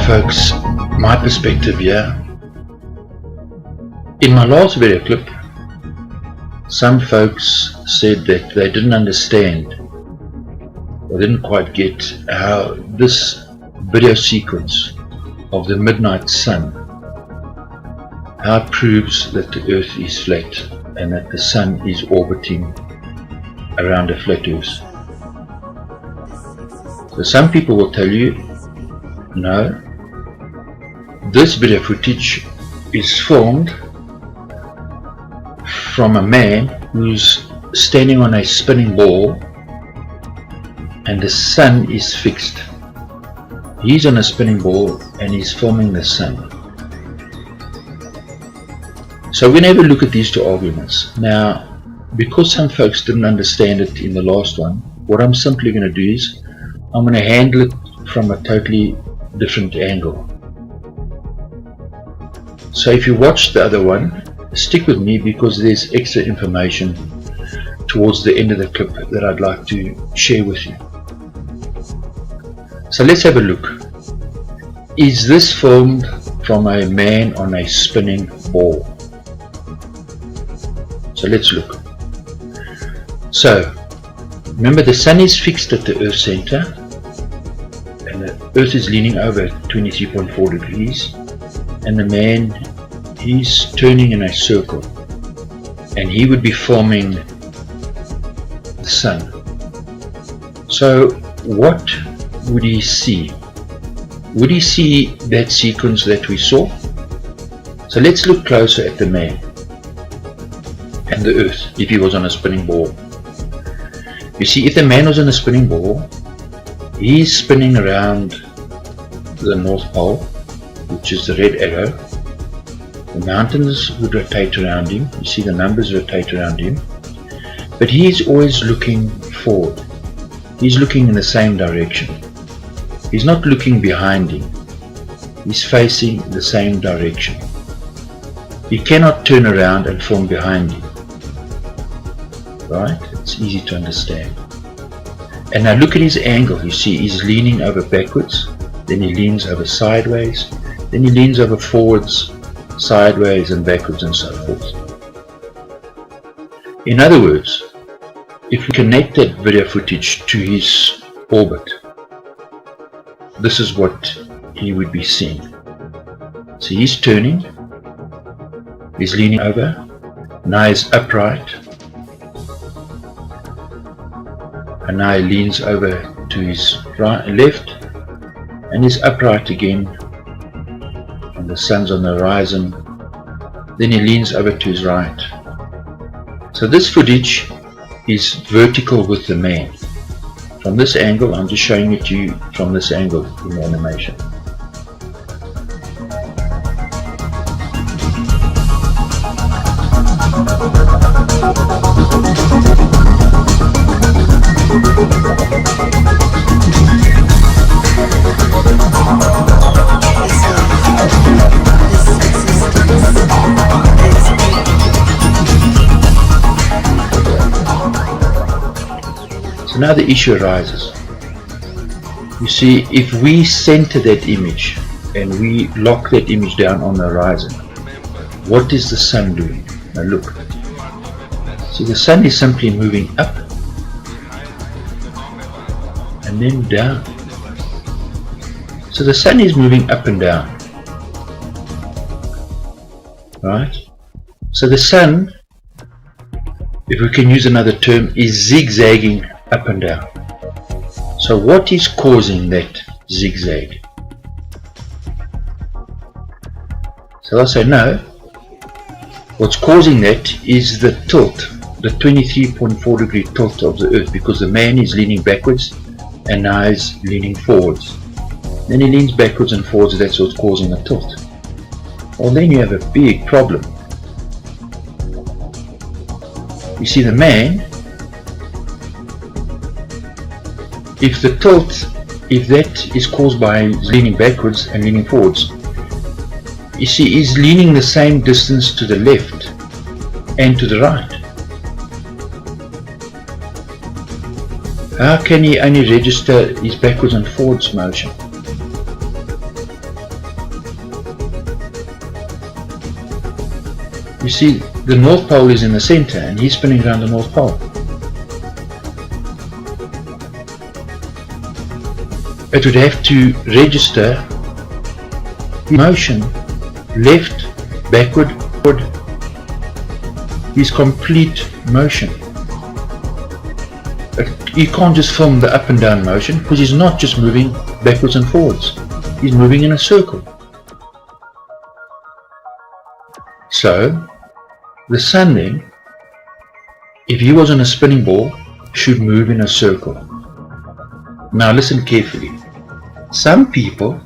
Now folks, my perspective here. In my last video clip, some folks said that they didn't understand or didn't quite get how this video sequence of the midnight sun, how it proves that the earth is flat and that the sun is orbiting around a flat earth. So some people will tell you, no, this video footage is filmed from a man who's standing on a spinning ball and the sun is fixed. He's on a spinning ball and he's filming the sun. So we're going to have a look at these two arguments. Now, because some folks didn't understand it in the last one, what I'm simply going to do is I'm going to handle it from a totally different angle. So if you watched the other one, stick with me because there's extra information towards the end of the clip that I'd like to share with you. So let's have a look. Is this filmed from a man on a spinning ball? So let's look. So remember, the sun is fixed at the earth center and the earth is leaning over 23.4 degrees and the man, he's turning in a circle and he would be filming the sun. So what would he see? Would he see that sequence that we saw? So let's look closer at the man and the earth if he was on a spinning ball. You see, if the man was on a spinning ball, he's spinning around the North Pole, which is the red arrow. The mountains would rotate around him. You see the numbers rotate around him. But he's always looking forward. He's looking in the same direction. He's not looking behind him. He's facing the same direction. He cannot turn around and film behind him. Right? It's easy to understand. And now look at his angle. You see he's leaning over backwards, then he leans over sideways, then he leans over forwards, sideways and backwards and so forth. In other words, if we connect that video footage to his orbit, this is what he would be seeing. So he's turning, he's leaning over, now he's upright, and now he leans over to his right, left, and he's upright again, and the sun's on the horizon. Then he leans over to his right. So this footage is vertical with the man. From this angle, I'm just showing it to you from this angle in the animation. So now the issue arises. You see, if we center that image and we lock that image down on the horizon, what is the sun doing? Now look. See, the sun is simply moving up and then down. So the sun is moving up and down. Right? So the sun, if we can use another term, is zigzagging up and down. So what is causing that zigzag? So I'll say no. What's causing that is the tilt, the 23.4 degree tilt of the earth, because the man is leaning backwards and now he's leaning forwards. Then he leans backwards and forwards, that's what's causing the tilt. Well, then you have a big problem. You see, the man, if the tilt, if that is caused by leaning backwards and leaning forwards, you see he's leaning the same distance to the left and to the right. How can he only register his backwards and forwards motion? You see, the North Pole is in the center and he's spinning around the North Pole. It would have to register motion, left, backward, forward, his complete motion. You can't just film the up and down motion because he's not just moving backwards and forwards. He's moving in a circle. So, the sun then, if he was on a spinning ball, should move in a circle. Now listen carefully. Some people,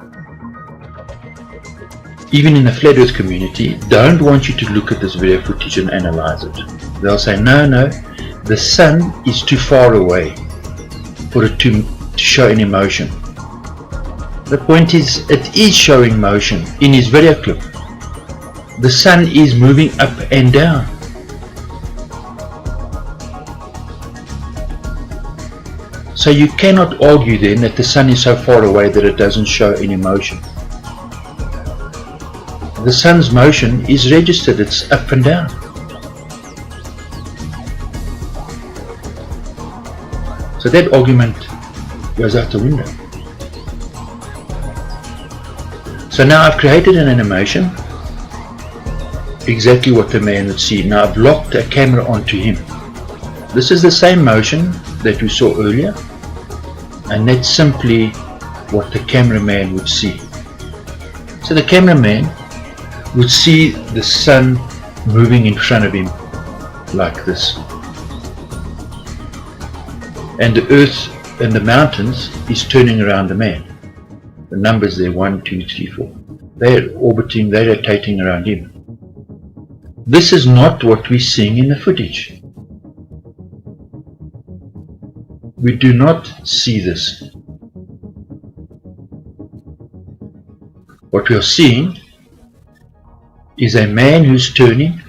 even in the flat earth community, don't want you to look at this video footage and analyze it. They'll say, no, the sun is too far away for it to show any motion. The point is, it is showing motion in his video clip. The sun is moving up and down. So you cannot argue then that the sun is so far away that it doesn't show any motion. The sun's motion is registered, it's up and down. So that argument goes out the window. So now I've created an animation, exactly what the man would see. Now I've locked a camera onto him. This is the same motion that we saw earlier, and that's simply what the cameraman would see. So the cameraman would see the sun moving in front of him like this. And the earth and the mountains is turning around the man. The numbers there, 1, 2, 3, 4. They're orbiting, they're rotating around him. This is not what we're seeing in the footage. We do not see this. What we are seeing is a man who's turning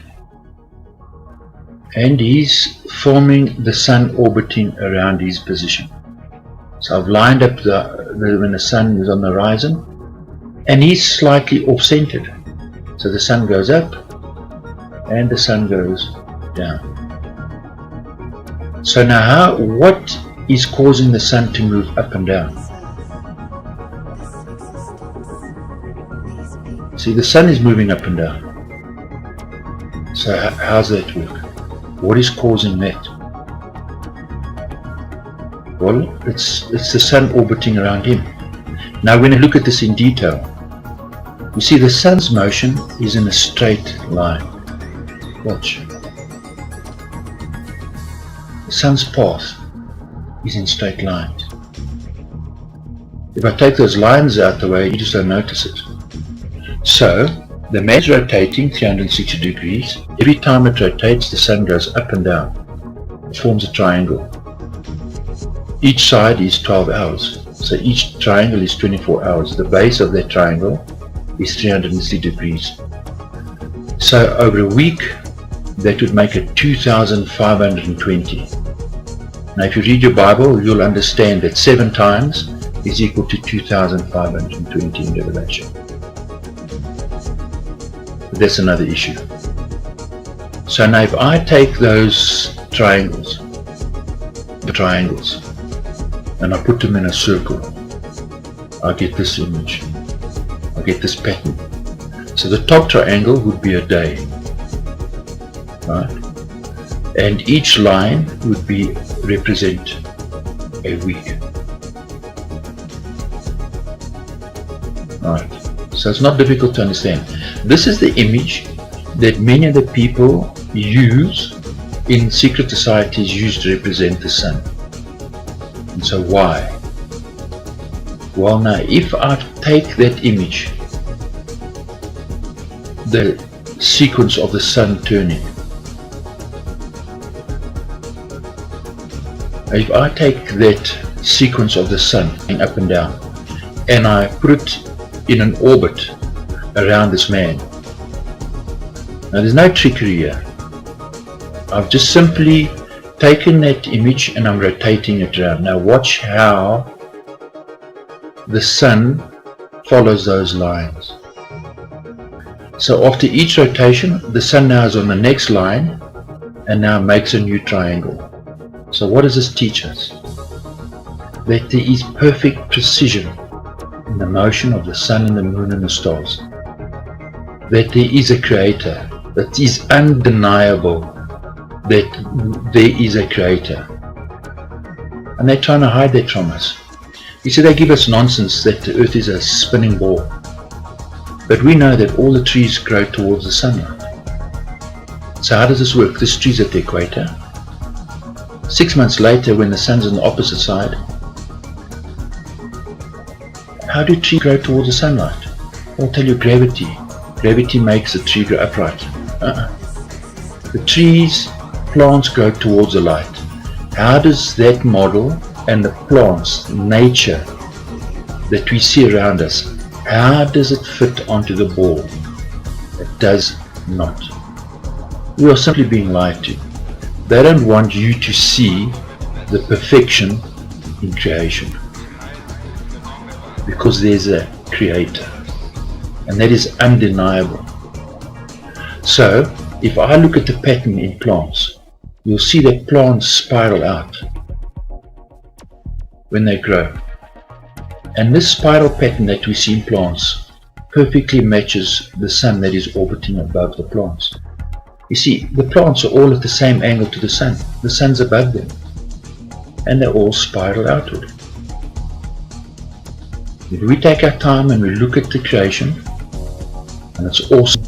and he's filming the sun orbiting around his position. So I've lined up when the sun is on the horizon and he's slightly off-centered. So the sun goes up and the sun goes down. So now what is causing the sun to move up and down? See, the sun is moving up and down. So how's that work? What is causing that? Well, it's the sun orbiting around him. Now when you look at this in detail, you see the sun's motion is in a straight line. Watch. The sun's path is in straight lines. If I take those lines out the way, you just don't notice it. So, the man's rotating 360 degrees. Every time it rotates, the sun goes up and down. It forms a triangle. Each side is 12 hours. So each triangle is 24 hours. The base of that triangle is 360 degrees. So over a week, that would make it 2,520. Now if you read your Bible, you'll understand that 7 times is equal to 2,520 in Revelation. But that's another issue. So now if I take those triangles, and I put them in a circle, I get this image. I get this pattern. So the top triangle would be a day, right? And each line would represent a week. Right. So it's not difficult to understand. This is the image that many of the people use in secret societies used to represent the sun. And so why? Well, now if I take that image, the sequence of the sun turning, if I take that sequence of the sun up and down and I put it in an orbit around this man, now there's no trickery here. I've just simply taken that image and I'm rotating it around. Now watch how the sun follows those lines. So after each rotation, the sun now is on the next line and now makes a new triangle. So what does this teach us? That there is perfect precision in the motion of the sun and the moon and the stars. That there is a creator. That is undeniable that there is a creator. And they're trying to hide that from us. You see, they give us nonsense that the earth is a spinning ball. But we know that all the trees grow towards the sunlight. So how does this work? This tree's at the equator. 6 months later, when the sun's on the opposite side, how do trees grow towards the sunlight? I'll tell you, gravity. Gravity makes the tree grow upright. The trees, plants grow towards the light. How does that model and the plants, nature that we see around us, how does it fit onto the ball? It does not. We are simply being lied to. They don't want you to see the perfection in creation, because there's a creator, and that is undeniable. So if I look at the pattern in plants, you'll see that plants spiral out when they grow, and this spiral pattern that we see in plants perfectly matches the sun that is orbiting above the plants. You see, the plants are all at the same angle to the sun. The sun's above them, and they all spiral outward. If we take our time and we look at the creation, and it's awesome,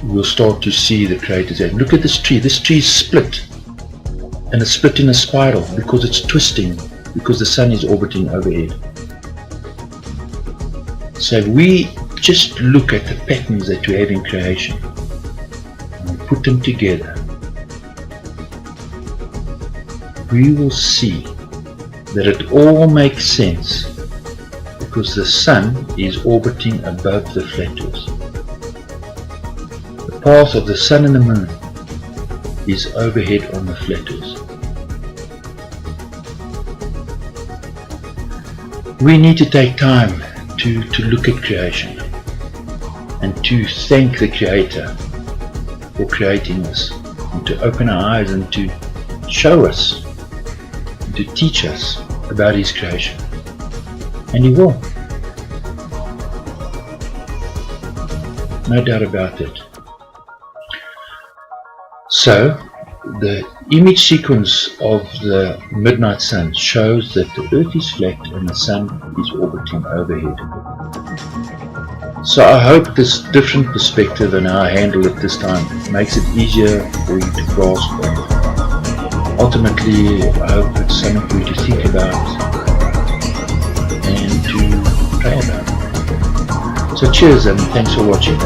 we'll start to see the creator's hand. Look at this tree. This tree is split, and it's split in a spiral because it's twisting, because the sun is orbiting overhead. So if we just look at the patterns that we have in creation, and we put them together, we will see that it all makes sense, because the sun is orbiting above the flat earth. The path of the sun and the moon is overhead on the flat earth. We need to take time to look at creation and to thank the Creator for creating us, and to open our eyes and to show us, and to teach us about His creation. And He will. No doubt about it. So, the image sequence of the midnight sun shows that the earth is flat and the sun is orbiting overhead. So I hope this different perspective and how I handle it this time makes it easier for you to grasp it. Ultimately, I hope it's something for you to think about and to pray about. So cheers and thanks for watching.